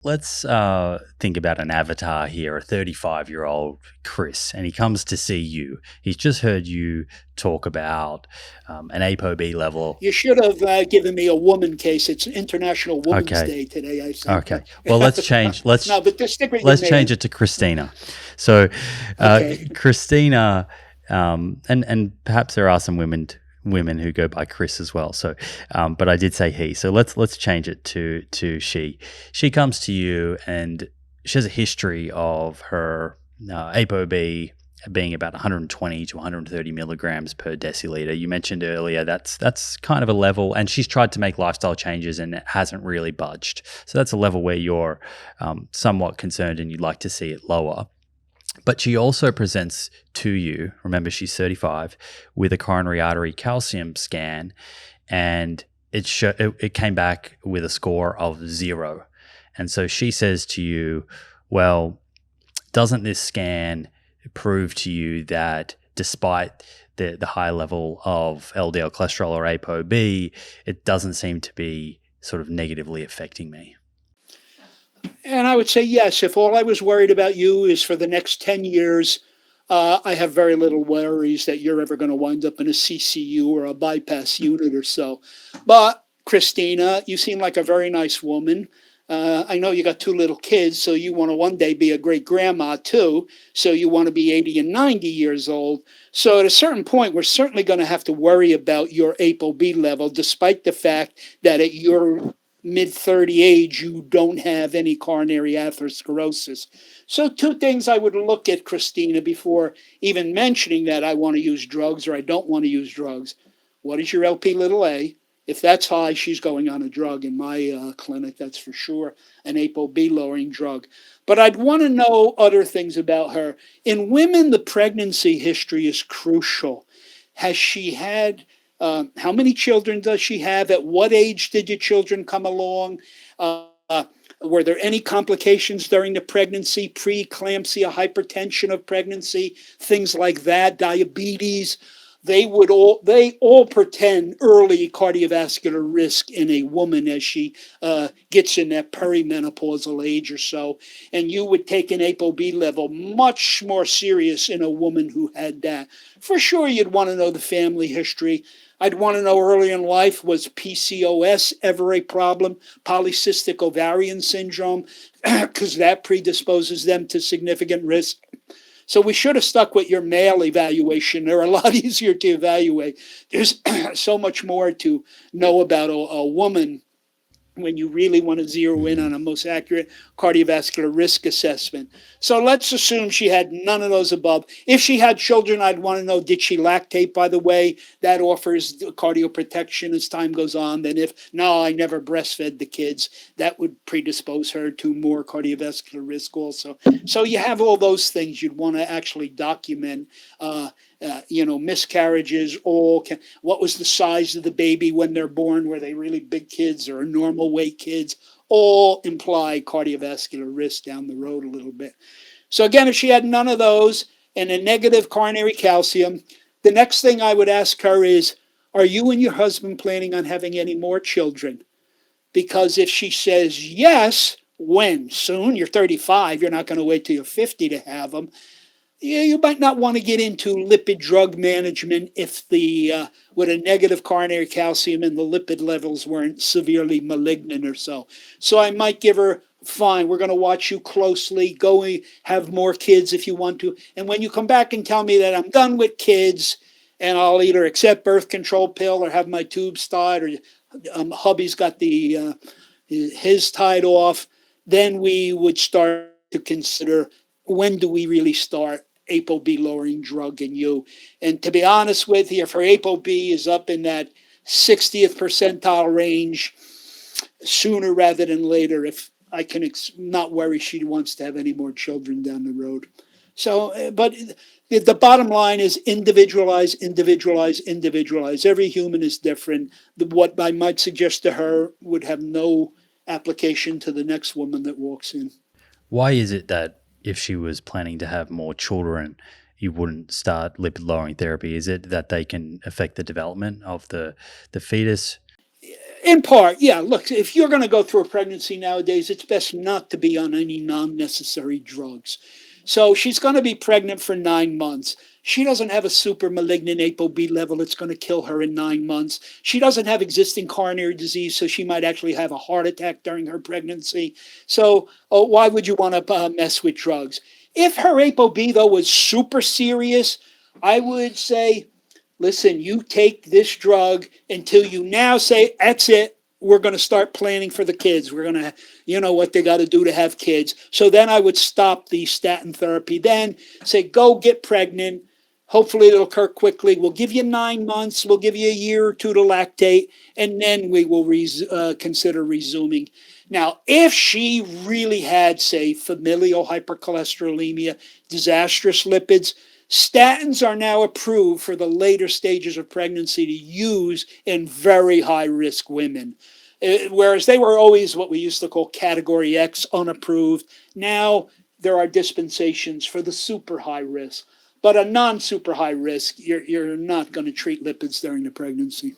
Let's think about an avatar here, a 35-year-old Chris, and he comes to see you. He's just heard you talk about an ApoB level. You should have given me a woman case. It's International Women's Okay, Day today, I think. okay. Well, let's change. No, but just stick with your Let's change man. it to Christina. So, Okay. Christina, and perhaps there are some women who go by Chris as well. So, but I did say he. So let's change it to she. She comes to you and she has a history of her ApoB being about 120 to 130 milligrams per deciliter. You mentioned earlier that's kind of a level, and she's tried to make lifestyle changes and it hasn't really budged. So that's a level where you're somewhat concerned and you'd like to see it lower. But she also presents to you, remember she's 35, with a coronary artery calcium scan, and it came back with a score of 0. And so she says to you, well, doesn't this scan prove to you that despite the high level of LDL cholesterol or ApoB, it doesn't seem to be sort of negatively affecting me? And I would say yes. If all I was worried about you is for the next 10 years, I have very little worries that you're ever going to wind up in a CCU or a bypass unit or so. But Christina, you seem like a very nice woman. I know you got two little kids, so you want to one day be a great grandma too. So you want to be 80 and 90 years old. So at a certain point, we're certainly going to have to worry about your ApoB level, despite the fact that at your mid 30 age, you don't have any coronary atherosclerosis. So, two things I would look at, Christina, before even mentioning that I want to use drugs or I don't want to use drugs. What is your LP little a? If that's high, she's going on a drug in my clinic, that's for sure, an ApoB lowering drug. But I'd want to know other things about her. In women, the pregnancy history is crucial. Has she had, how many children does she have? At what age did your children come along? Uh, were there any complications during the pregnancy, preeclampsia, hypertension of pregnancy, things like that, diabetes? They all pretend early cardiovascular risk in a woman as she gets in that perimenopausal age or so, and you would take an ApoB level much more serious in a woman who had that. For sure, you'd want to know the family history. I'd want to know early in life, was PCOS ever a problem? Polycystic ovarian syndrome, because that predisposes them to significant risk. So we should have stuck with your male evaluation. They're a lot easier to evaluate. There's so much more to know about a woman when you really want to zero in on a most accurate cardiovascular risk assessment. So let's assume she had none of those above. If she had children, I'd want to know, did she lactate, by the way? That offers cardioprotection as time goes on. Then if, no, I never breastfed the kids, that would predispose her to more cardiovascular risk also. So you have all those things you'd want to actually document. Miscarriages, what was the size of the baby when they're born? Were they really big kids or normal weight kids? All imply cardiovascular risk down the road a little bit. So, again, if she had none of those and a negative coronary calcium, the next thing I would ask her is, are you and your husband planning on having any more children? Because if she says yes, when? Soon? You're 35. You're not going to wait till you're 50 to have them. Yeah, you might not want to get into lipid drug management if the with a negative coronary calcium and the lipid levels weren't severely malignant or so. So I might give her, fine, we're going to watch you closely. Go have more kids if you want to. And when you come back and tell me that I'm done with kids, and I'll either accept birth control pill or have my tubes tied, or hubby's got his tied off, then we would start to consider, when do we really start ApoB lowering drug in you. And to be honest with you, if her ApoB is up in that 60th percentile range, sooner rather than later, if I can not worry she wants to have any more children down the road. So, but the bottom line is individualize, individualize, individualize. Every human is different. What I might suggest to her would have no application to the next woman that walks in. Why is it that if she was planning to have more children, you wouldn't start lipid lowering therapy? Is it that they can affect the development of the fetus? In part, yeah. Look, if you're going to go through a pregnancy nowadays, it's best not to be on any non necessary drugs. So she's going to be pregnant for 9 months. She doesn't have a super malignant ApoB level that's going to kill her in 9 months. She doesn't have existing coronary disease, so she might actually have a heart attack during her pregnancy. So, why would you want to mess with drugs? If her ApoB, though, was super serious, I would say, listen, you take this drug until you now say, that's it. We're going to start planning for the kids. We're going to, what they got to do to have kids. So then I would stop the statin therapy. Then say, go get pregnant. Hopefully it'll occur quickly. We'll give you 9 months. We'll give you a year or two to lactate. And then we will consider resuming. Now, if she really had, say, familial hypercholesterolemia, disastrous lipids, statins are now approved for the later stages of pregnancy to use in very high risk women. Whereas they were always what we used to call category X, unapproved. Now there are dispensations for the super high risk. But a non super high risk, you're not going to treat lipids during the pregnancy.